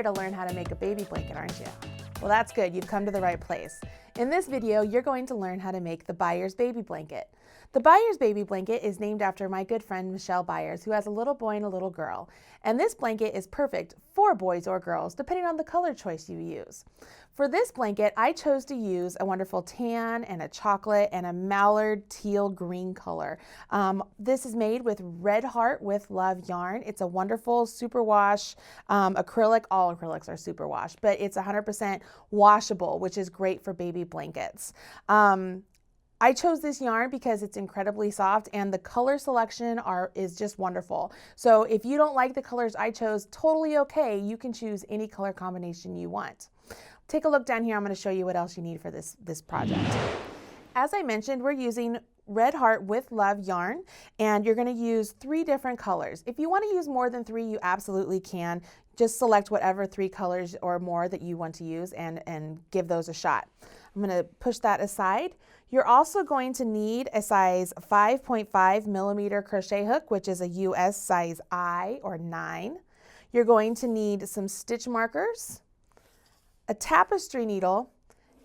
here to learn how to make a baby blanket, aren't you? Well, that's good. You've come to the right place. In this video, you're going to learn how to make the Byars Baby Blanket. The Byars Baby Blanket is named after my good friend Michelle Byars, who has a little boy and a little girl. And this blanket is perfect for boys or girls, depending on the color choice you use. For this blanket, I chose to use a wonderful tan and a chocolate and a mallard teal green color. This is made with Red Heart with Love yarn. It's a wonderful superwash acrylic. All acrylics are superwash, but it's 100% washable, which is great for baby blankets. I chose this yarn because it's incredibly soft and the color selection is just wonderful. So if you don't like the colors I chose, totally okay. You can choose any color combination you want. Take a look down here. I'm going to show you what else you need for this project. As I mentioned, we're using Red Heart with Love yarn, and you're going to use 3 different colors. If you want to use more than 3, you absolutely can. Just select whatever 3 colors or more that you want to use and give those a shot. I'm going to push that aside. You're also going to need a size 5.5 millimeter crochet hook, which is a US size I or 9. You're going to need some stitch markers, a tapestry needle,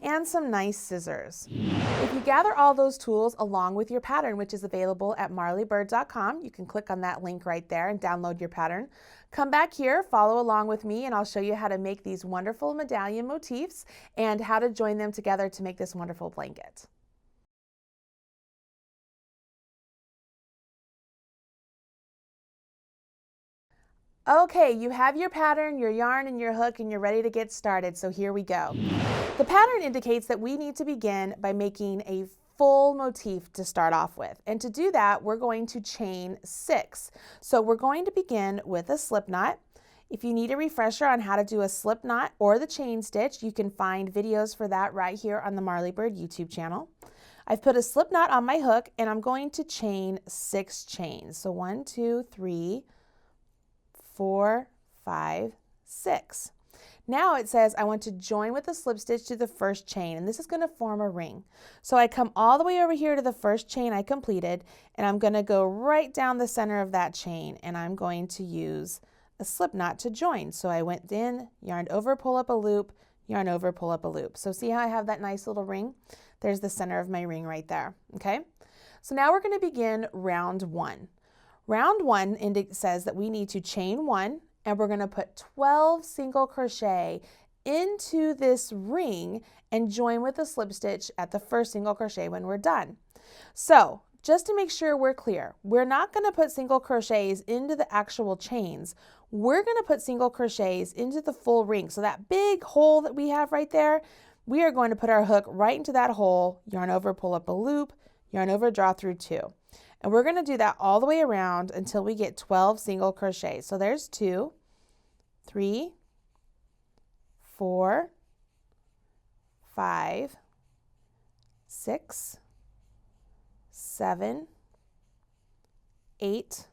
and some nice scissors. If you gather all those tools along with your pattern, which is available at marleybird.com, you can click on that link right there and download your pattern. Come back here, follow along with me, and I'll show you how to make these wonderful medallion motifs and how to join them together to make this wonderful blanket. Okay, you have your pattern, your yarn, and your hook, and you're ready to get started, so here we go. The pattern indicates that we need to begin by making a full motif to start off with. And to do that, we're going to chain 6. So we're going to begin with a slip knot. If you need a refresher on how to do a slip knot or the chain stitch, you can find videos for that right here on the Marley Bird YouTube channel. I've put a slip knot on my hook, and I'm going to chain 6 chains. So 1, 2, 3, 4, 5, 6. Now it says I want to join with a slip stitch to the first chain, and this is going to form a ring. So I come all the way over here to the first chain I completed, and I'm going to go right down the center of that chain, and I'm going to use a slip knot to join. So I went in, yarned over, pull up a loop, yarn over, pull up a loop. So see how I have that nice little ring? There's the center of my ring right there, okay? So now we're going to begin round 1. Round 1 says that we need to chain 1, and we're going to put 12 single crochet into this ring and join with a slip stitch at the first single crochet when we're done. So just to make sure we're clear, we're not going to put single crochets into the actual chains. We're going to put single crochets into the full ring. So that big hole that we have right there, we are going to put our hook right into that hole, yarn over, pull up a loop, yarn over, draw through 2. And we're going to do that all the way around until we get 12 single crochets. So there's 2, 3, 4, 5, 6, 7, 8,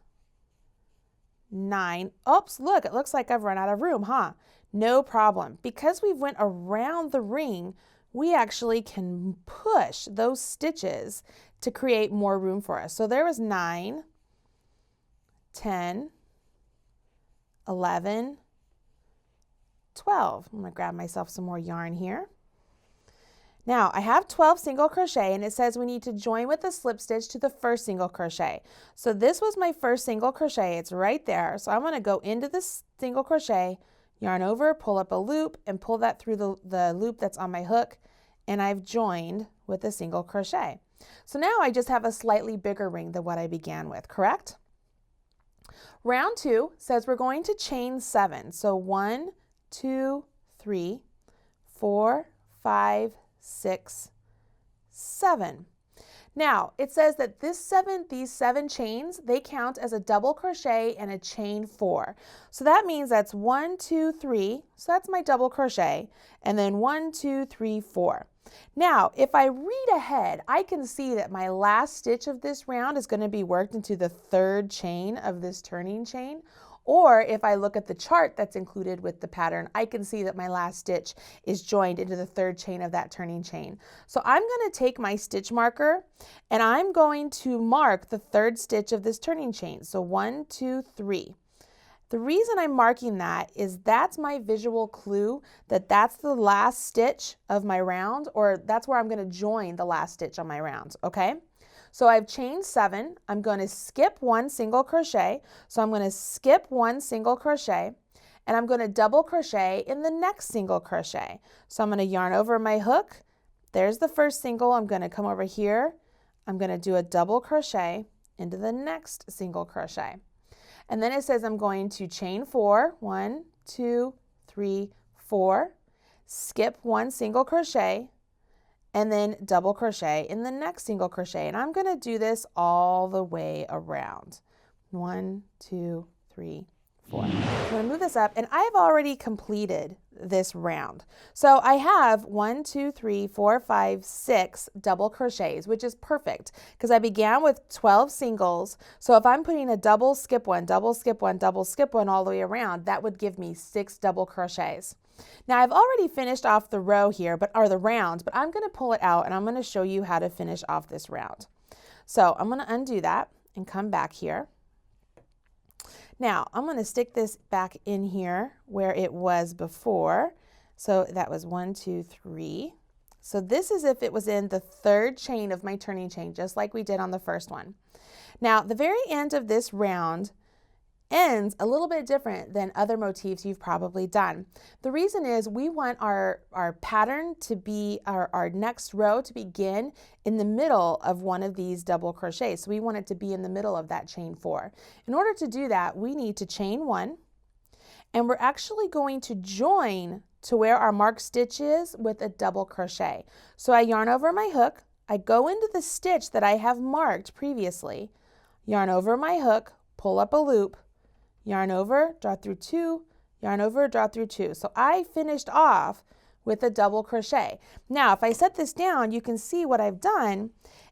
9. Oops, look, it looks like I've run out of room, huh? No problem. Because we went around the ring, we actually can push those stitches to create more room for us. So there was 9, 10, 11, 12. I'm going to grab myself some more yarn here. Now I have 12 single crochet, and it says we need to join with a slip stitch to the first single crochet. So this was my first single crochet. It's right there. So I'm going to go into this single crochet, yarn over, pull up a loop, and pull that through the loop that's on my hook, and I've joined with a single crochet. So now I just have a slightly bigger ring than what I began with, correct? Round 2 says we're going to chain 7. So 1, 2, 3, 4, 5, 6, 7. Now it says that these 7 chains, they count as a double crochet and a chain 4. So that means that's 1, 2, 3. So that's my double crochet, and then 1, 2, 3, 4. Now, if I read ahead, I can see that my last stitch of this round is going to be worked into the 3rd chain of this turning chain. Or if I look at the chart that's included with the pattern, I can see that my last stitch is joined into the 3rd chain of that turning chain. So I'm going to take my stitch marker, and I'm going to mark the 3rd stitch of this turning chain. So 1, 2, 3. The reason I'm marking that is that's my visual clue that that's the last stitch of my round, or that's where I'm going to join the last stitch on my round, okay? So I've chained 7. I'm going to skip 1 single crochet. So I'm going to skip 1 single crochet, and I'm going to double crochet in the next single crochet. So I'm going to yarn over my hook. There's the first single. I'm going to come over here. I'm going to do a double crochet into the next single crochet. And then it says I'm going to chain 4, 1, 2, 3, 4, skip 1 single crochet, and then double crochet in the next single crochet. And I'm going to do this all the way around. 1, 2, 3, 4. I'm going to move this up, and I've already completed this round. So I have 1, 2, 3, 4, 5, 6 double crochets, which is perfect because I began with 12 singles. So if I'm putting a double, skip 1, double, skip 1, double, skip 1 all the way around, that would give me 6 double crochets. Now I've already finished off the row here, or the round, but I'm going to pull it out and I'm going to show you how to finish off this round. So I'm going to undo that and come back here. Now, I'm going to stick this back in here where it was before. So that was 1, 2, 3. So this is if it was in the 3rd chain of my turning chain, just like we did on the first one. Now, the very end of this round ends a little bit different than other motifs you've probably done. The reason is we want our pattern to be, our next row to begin in the middle of one of these double crochets. So we want it to be in the middle of that chain 4. In order to do that, we need to chain 1, and we're actually going to join to where our marked stitch is with a double crochet. So I yarn over my hook, I go into the stitch that I have marked previously, yarn over my hook, pull up a loop, yarn over, draw through 2, yarn over, draw through 2. So I finished off with a double crochet. Now, if I set this down, you can see what I've done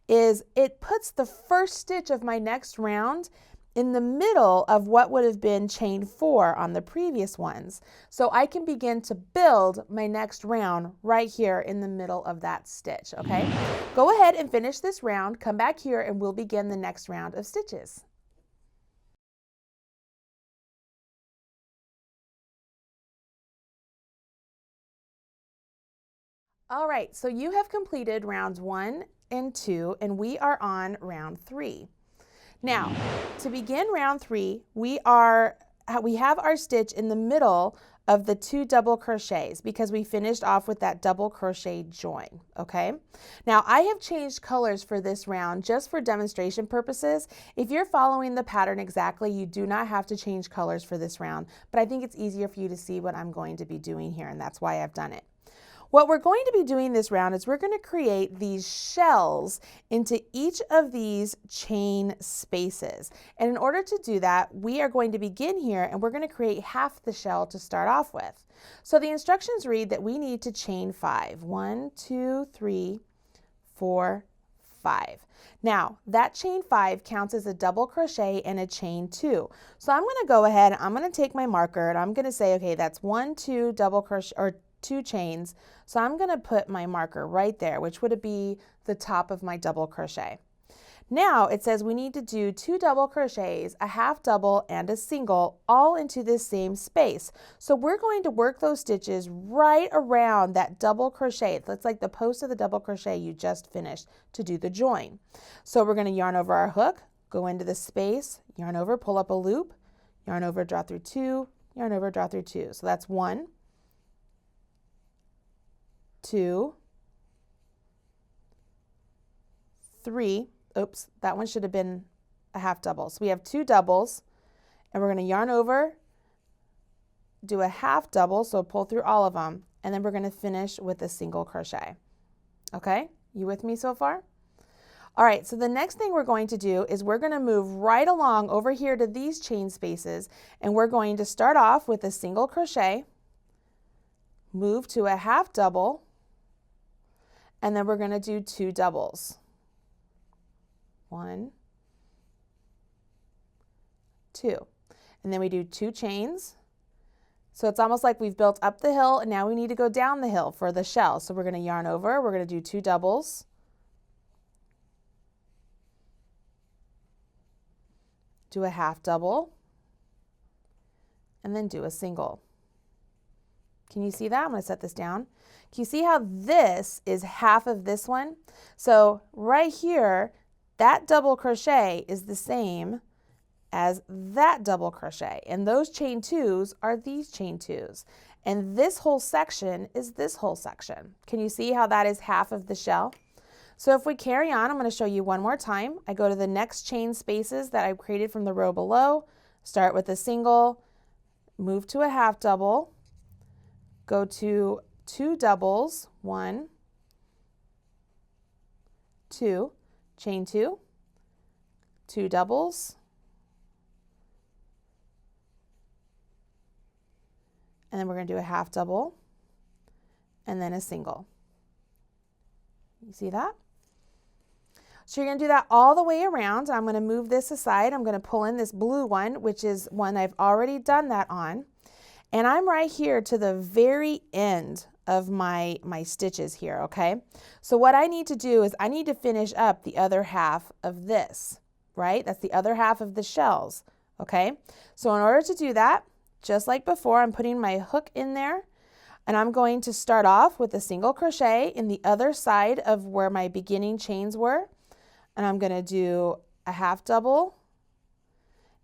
is it puts the first stitch of my next round in the middle of what would have been chain 4 on the previous ones. So I can begin to build my next round right here in the middle of that stitch, okay? Go ahead and finish this round, come back here, and we'll begin the next round of stitches. All right, so you have completed rounds 1 and 2, and we are on round 3. Now, to begin round 3, we have our stitch in the middle of the 2 double crochets because we finished off with that double crochet join, okay? Now, I have changed colors for this round just for demonstration purposes. If you're following the pattern exactly, you do not have to change colors for this round, but I think it's easier for you to see what I'm going to be doing here, and that's why I've done it. What we're going to be doing this round is we're going to create these shells into each of these chain spaces. And in order to do that, we are going to begin here and we're going to create half the shell to start off with. So the instructions read that we need to chain 5. 1, 2, 3, 4, 5. Now, that chain 5 counts as a double crochet and a chain 2. So I'm going to go ahead, I'm going to take my marker and I'm going to say, okay, that's 1, 2 double crochet, or 2 chains. So I'm going to put my marker right there, which would be the top of my double crochet. Now it says we need to do 2 double crochets, a half double, and a single, all into this same space. So we're going to work those stitches right around that double crochet. That's like the post of the double crochet you just finished to do the join. So we're going to yarn over our hook, go into the space, yarn over, pull up a loop, yarn over, draw through 2, yarn over, draw through 2. So that's 1, 2, 3, oops, that one should have been a half double. So we have 2 doubles, and we're going to yarn over, do a half double, so pull through all of them, and then we're going to finish with a single crochet. Okay, you with me so far? All right, so the next thing we're going to do is we're going to move right along over here to these chain spaces, and we're going to start off with a single crochet, move to a half double, and then we're going to do 2 doubles. 1, 2. And then we do 2 chains. So it's almost like we've built up the hill and now we need to go down the hill for the shell. So we're going to yarn over, we're going to do 2 doubles, do a half double, and then do a single. Can you see that? I'm going to set this down. Can you see how this is half of this one? So right here, that double crochet is the same as that double crochet, and those chain twos are these chain twos, and this whole section is this whole section. Can you see how that is half of the shell? So if we carry on, I'm going to show you one more time. I go to the next chain spaces that I created from the row below, start with a single, move to a half double, go to 2 doubles, 1, 2, chain 2, 2 doubles, and then we're going to do a half double, and then a single. You see that? So you're going to do that all the way around. I'm going to move this aside. I'm going to pull in this blue one, which is one I've already done that on. And I'm right here to the very end of my stitches here, okay? So what I need to do is I need to finish up the other half of this, right? That's the other half of the shells, okay? So in order to do that, just like before, I'm putting my hook in there, and I'm going to start off with a single crochet in the other side of where my beginning chains were, and I'm going to do a half double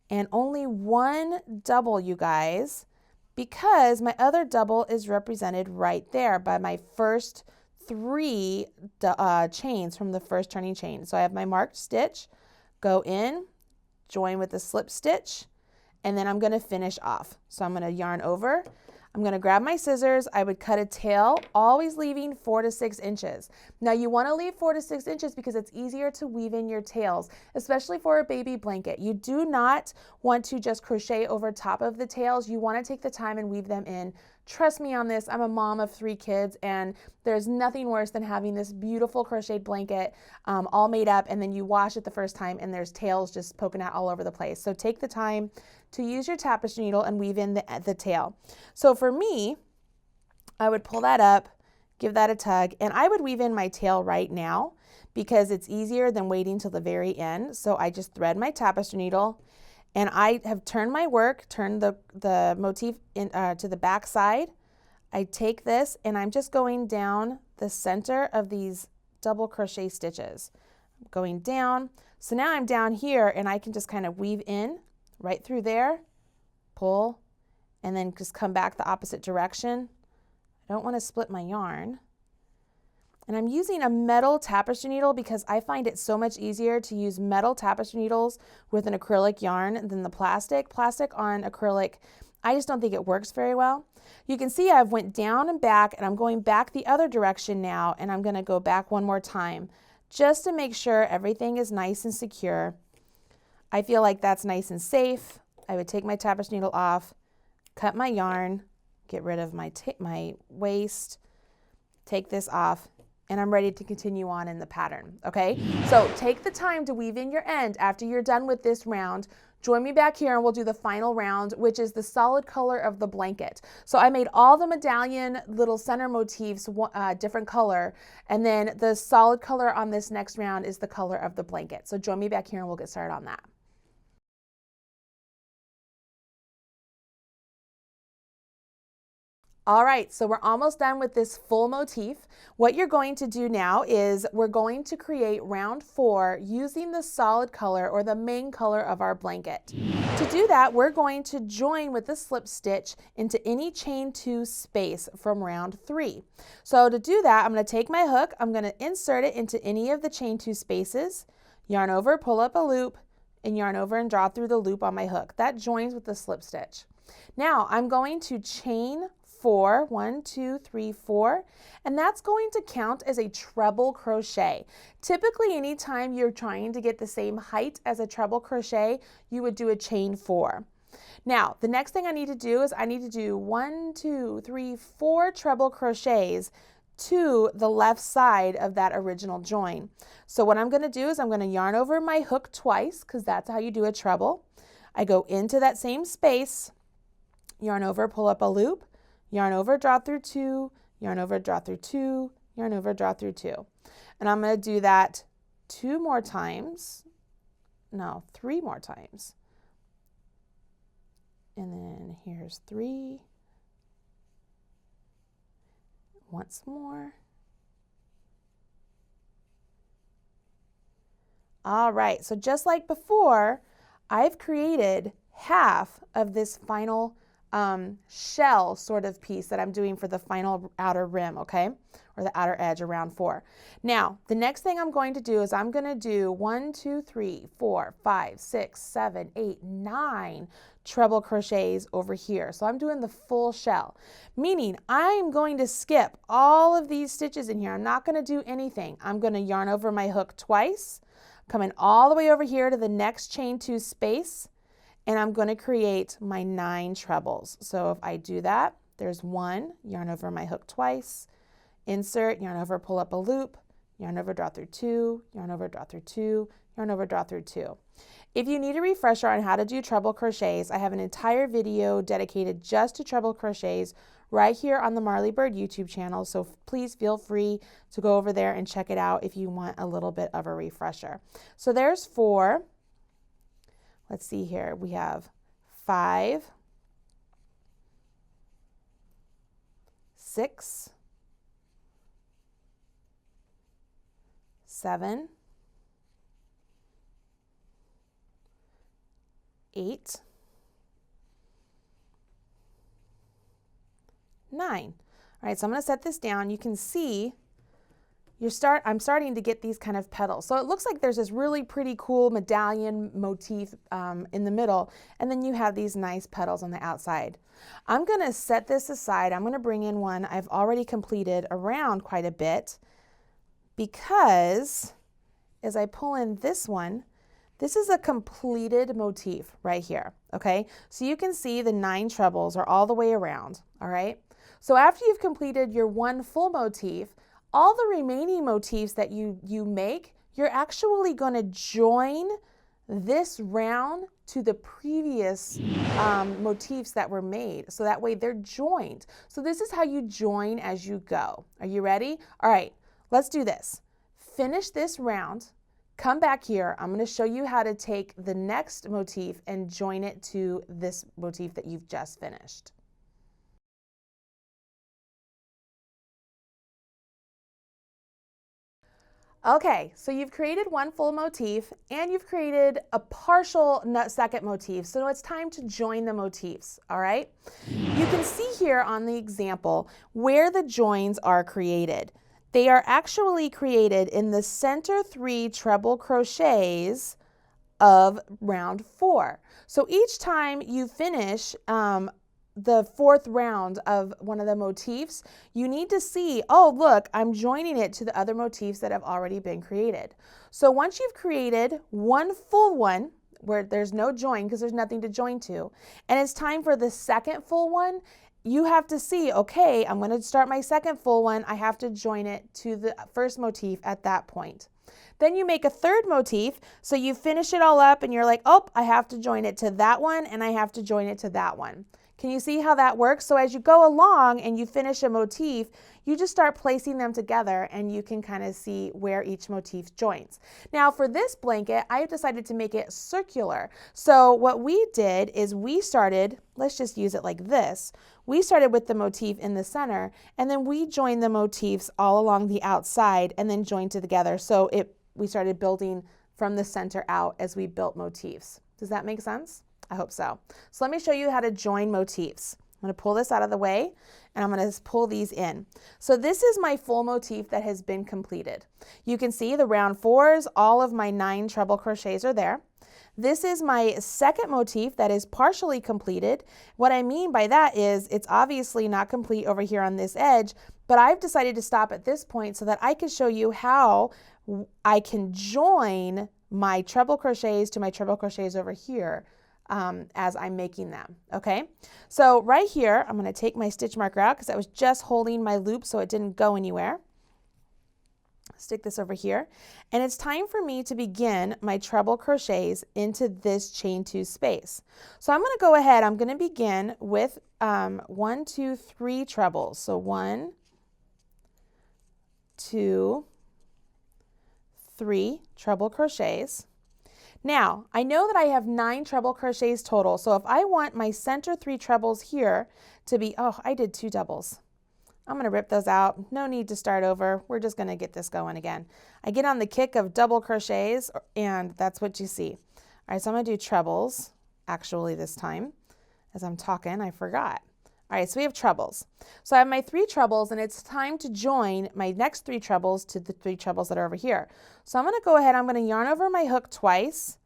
and only 1 double, you guys, because my other double is represented right there by my first 3 chains from the first turning chain. So I have my marked stitch, go in, join with the slip stitch, and then I'm going to finish off. So I'm going to yarn over. I'm going to grab my scissors. I would cut a tail, always leaving 4 to 6 inches. Now you want to leave 4 to 6 inches because it's easier to weave in your tails, especially for a baby blanket. You do not want to just crochet over top of the tails. You want to take the time and weave them in. Trust me on this. I'm a mom of 3 kids, and there's nothing worse than having this beautiful crocheted blanket all made up, and then you wash it the first time and there's tails just poking out all over the place. So take the time to use your tapestry needle and weave in the tail. So for me, I would pull that up, give that a tug, and I would weave in my tail right now because it's easier than waiting till the very end. So I just thread my tapestry needle, and I have turned my work, turned the motif in, to the back side. I take this and I'm just going down the center of these double crochet stitches. Going down. So now I'm down here and I can just kind of weave in right through there, pull, and then just come back the opposite direction. I don't want to split my yarn. And I'm using a metal tapestry needle because I find it so much easier to use metal tapestry needles with an acrylic yarn than the plastic. Plastic on acrylic, I just don't think it works very well. You can see I've went down and back, and I'm going back the other direction now, and I'm going to go back one more time just to make sure everything is nice and secure. I feel like that's nice and safe. I would take my tapestry needle off, cut my yarn, get rid of my waist, take this off, and I'm ready to continue on in the pattern, okay? So take the time to weave in your end after you're done with this round. Join me back here and we'll do the final round, which is the solid color of the blanket. So I made all the medallion little center motifs different color, and then the solid color on this next round is the color of the blanket. So join me back here and we'll get started on that. All right, so we're almost done with this full motif. What you're going to do now is we're going to create round 4 using the solid color or the main color of our blanket. To do that, we're going to join with the slip stitch into any chain 2 space from round 3. So to do that, I'm going to take my hook, I'm going to insert it into any of the chain 2 spaces, yarn over, pull up a loop, and yarn over and draw through the loop on my hook. That joins with the slip stitch. Now I'm going to chain 4, 1, 2, 3, 4, and that's going to count as a treble crochet. Typically, anytime you're trying to get the same height as a treble crochet, you would do a chain 4. Now, the next thing I need to do is I need to do 1, 2, 3, 4 treble crochets to the left side of that original join. So what I'm going to do is I'm going to yarn over my hook twice, because that's how you do a treble. I go into that same space, yarn over, pull up a loop, yarn over, draw through 2, yarn over, draw through 2, yarn over, draw through 2. And I'm going to do that 3 more times. and then here's 3. Once more. All right, so just like before, I've created half of this final shell sort of piece that I'm doing for the final outer rim, okay? Or the outer edge around 4. Now, the next thing I'm going to do is I'm going to do 1, 2, 3, 4, 5, 6, 7, 8, 9 treble crochets over here. So I'm doing the full shell, meaning I'm going to skip all of these stitches in here. I'm not going to do anything. I'm going to yarn over my hook twice, coming all the way over here to the next chain 2 space, and I'm going to create my 9 trebles. So if I do that, there's 1, yarn over my hook twice, insert, yarn over, pull up a loop, yarn over, draw through 2, yarn over, draw through 2, yarn over, draw through 2. If you need a refresher on how to do treble crochets, I have an entire video dedicated just to treble crochets right here on the Marley Bird YouTube channel, so please feel free to go over there and check it out if you want a little bit of a refresher. So there's 4. Let's see here. We have 5, 6, 7, 8, 9. All right, so I'm going to set this down. You can see I'm starting to get these kind of petals. So it looks like there's this really pretty cool medallion motif in the middle, and then you have these nice petals on the outside. I'm going to set this aside. I'm going to bring in one I've already completed around quite a bit, because as I pull in this one, this is a completed motif right here, okay? So you can see the 9 trebles are all the way around, all right? So after you've completed your one full motif, all the remaining motifs that you make, you're actually going to join this round to the previous motifs that were made. So that way they're joined. So this is how you join as you go. Are you ready? All right, let's do this. Finish this round. Come back here. I'm going to show you how to take the next motif and join it to this motif that you've just finished. Okay, so you've created one full motif and you've created a partial second motif. So it's time to join the motifs, all right? You can see here on the example where the joins are created. They are actually created in the center 3 treble crochets of round 4. So each time you finish the 4th round of one of the motifs, you need to see, oh look, I'm joining it to the other motifs that have already been created. So once you've created one full one, where there's no join because there's nothing to join to, and it's time for the second full one, you have to see, okay, I'm going to start my second full one, I have to join it to the first motif at that point. Then you make a 3rd motif, so you finish it all up and you're like, oh, I have to join it to that one and I have to join it to that one. Can you see how that works? So as you go along and you finish a motif, you just start placing them together and you can kind of see where each motif joins. Now for this blanket, I have decided to make it circular. So what we did is we started, let's just use it like this. We started with the motif in the center and then we joined the motifs all along the outside and then joined together. So we started building from the center out as we built motifs. Does that make sense? I hope so. So let me show you how to join motifs. I'm going to pull this out of the way and I'm going to pull these in. So this is my full motif that has been completed. You can see the round 4s, all of my 9 treble crochets are there. This is my second motif that is partially completed. What I mean by that is it's obviously not complete over here on this edge, but I've decided to stop at this point so that I can show you how I can join my treble crochets to my treble crochets over here as I'm making them, okay? So right here, I'm going to take my stitch marker out because I was just holding my loop so it didn't go anywhere. Stick this over here, and it's time for me to begin my treble crochets into this chain 2 space. So I'm going to go ahead, I'm going to begin with 1, 2, 3 trebles. So 1, 2, 3 treble crochets. Now, I know that I have 9 treble crochets total, so if I want my center 3 trebles here to be, oh, I did 2 doubles. I'm going to rip those out. No need to start over. We're just going to get this going again. I get on the kick of double crochets, and that's what you see. All right, so I'm going to do trebles, actually this time. As I'm talking, I forgot. All right, so we have trebles. So I have my 3 trebles, and it's time to join my next 3 trebles to the 3 trebles that are over here. So I'm going to go ahead, I'm going to yarn over my hook twice,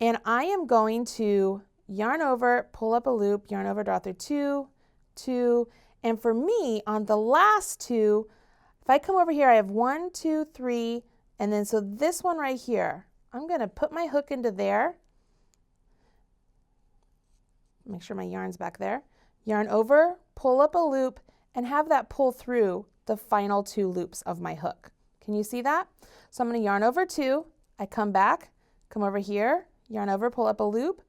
and I am going to yarn over, pull up a loop, yarn over, draw through 2, 2, and for me, on the last 2, if I come over here, I have 1, 2, 3, and then so this one right here, I'm going to put my hook into there. Make sure my yarn's back there. Yarn over, pull up a loop, and have that pull through the final 2 loops of my hook. Can you see that? So I'm going to yarn over 2, I come back, come over here, yarn over, pull up a loop,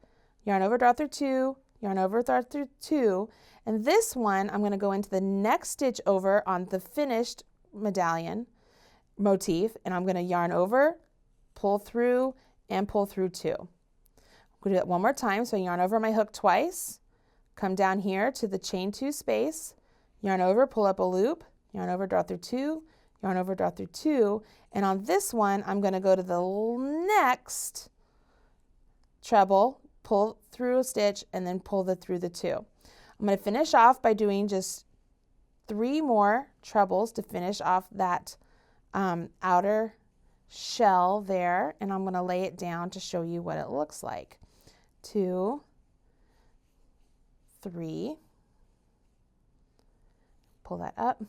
yarn over, draw through 2, yarn over, draw through 2, and this one I'm going to go into the next stitch over on the finished medallion motif, and I'm going to yarn over, pull through, and pull through 2. I'm going to do that one more time, so I yarn over my hook twice, come down here to the chain 2 space, yarn over, pull up a loop, yarn over, draw through 2, yarn over, draw through 2, and on this one I'm going to go to the next treble, pull through a stitch, and then pull through the 2. I'm going to finish off by doing just 3 more trebles to finish off that outer shell there, and I'm going to lay it down to show you what it looks like. 2, 3, pull that up.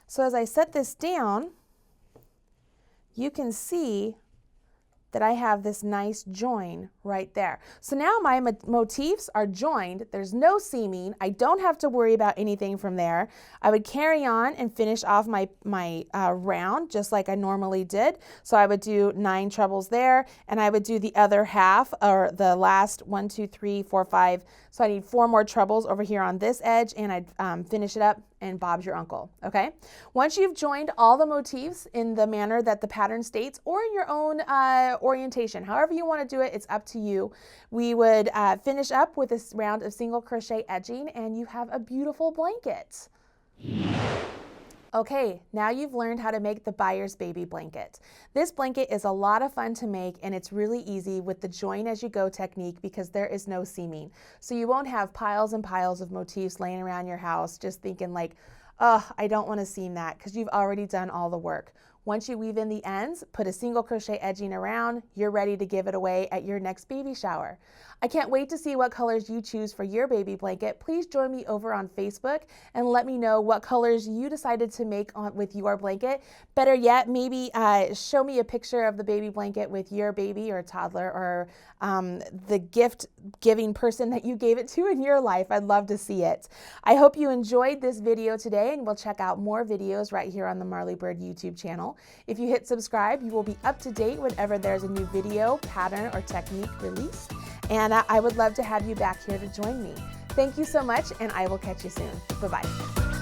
So as I set this down, you can see that I have this nice join right there. So now my motifs are joined. There's no seaming. I don't have to worry about anything from there. I would carry on and finish off my round just like I normally did. So I would do 9 trebles there, and I would do the other half, or the last 1, 2, 3, 4, 5. So I need 4 more trebles over here on this edge, and I'd finish it up, and Bob's your uncle, okay? Once you've joined all the motifs in the manner that the pattern states, or in your own orientation, however you want to do it, it's up to you. We would finish up with this round of single crochet edging, and you have a beautiful blanket. Okay, now you've learned how to make the Byars Baby Blanket. This blanket is a lot of fun to make, and it's really easy with the join as you go technique because there is no seaming. So you won't have piles and piles of motifs laying around your house just thinking like, oh, I don't want to seam that, because you've already done all the work. Once you weave in the ends, put a single crochet edging around, you're ready to give it away at your next baby shower. I can't wait to see what colors you choose for your baby blanket. Please join me over on Facebook and let me know what colors you decided to make with your blanket. Better yet, maybe show me a picture of the baby blanket with your baby or toddler, or the gift-giving person that you gave it to in your life. I'd love to see it. I hope you enjoyed this video today, and we'll check out more videos right here on the Marley Bird YouTube channel. If you hit subscribe, you will be up to date whenever there's a new video, pattern, or technique released. And I would love to have you back here to join me. Thank you so much, and I will catch you soon. Bye-bye.